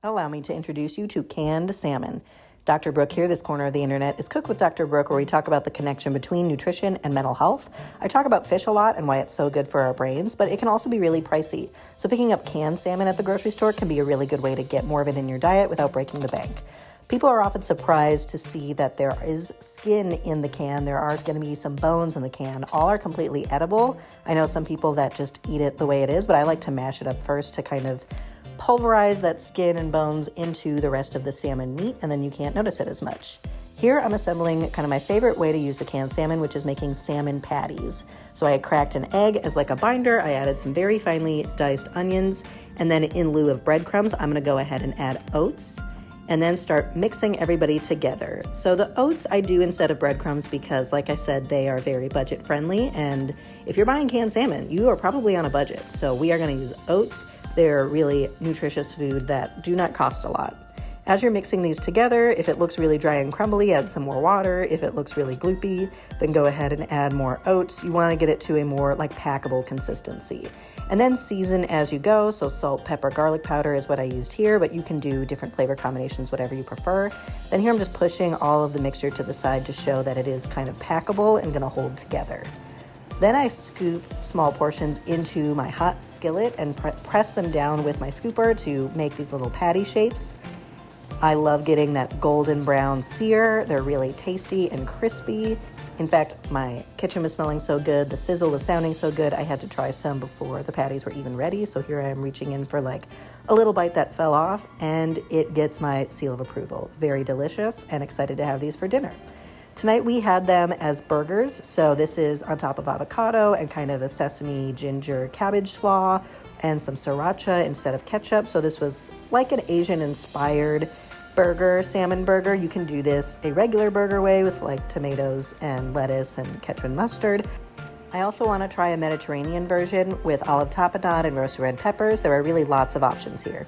Allow me to introduce you to canned salmon. Dr. Brooke here. This corner of the internet is Cook with Dr. Brooke, where we talk about the connection between nutrition and mental health. I talk about fish a lot and why it's so good for our brains, but it can also be really pricey. So picking up canned salmon at the grocery store can be a really good way to get more of it in your diet without breaking the bank. People are often surprised to see that there is skin in the can. There are going to be some bones in the can. All are completely edible. I know some people that just eat it the way it is, but I like to mash it up first to kind of pulverize that skin and bones into the rest of the salmon meat, and then you can't notice it as much. Here I'm assembling kind of my favorite way to use the canned salmon, which is making salmon patties. So I had cracked an egg as like a binder. I added some very finely diced onions, and then in lieu of breadcrumbs, I'm gonna go ahead and add oats and then start mixing everybody together. So the oats I do instead of breadcrumbs because, like I said, they are very budget friendly, and if you're buying canned salmon, you are probably on a budget. So we are gonna use oats. They're really nutritious food that do not cost a lot. As you're mixing these together, if it looks really dry and crumbly, add some more water. If it looks really gloopy, then go ahead and add more oats. You want to get it to a more like packable consistency. And then season as you go. So salt, pepper, garlic powder is what I used here, but you can do different flavor combinations, whatever you prefer. Then here I'm just pushing all of the mixture to the side to show that it is kind of packable and gonna hold together. Then I scoop small portions into my hot skillet and press them down with my scooper to make these little patty shapes. I love getting that golden brown sear. They're really tasty and crispy. In fact, my kitchen was smelling so good, the sizzle was sounding so good, I had to try some before the patties were even ready. So here I am reaching in for like a little bite that fell off, and it gets my seal of approval. Very delicious, and excited to have these for dinner. Tonight we had them as burgers, so this is on top of avocado and kind of a sesame, ginger, cabbage slaw, and some sriracha instead of ketchup. So this was like an Asian-inspired burger, salmon burger. You can do this a regular burger way with like tomatoes and lettuce and ketchup and mustard. I also want to try a Mediterranean version with olive tapenade and roasted red peppers. There are really lots of options here.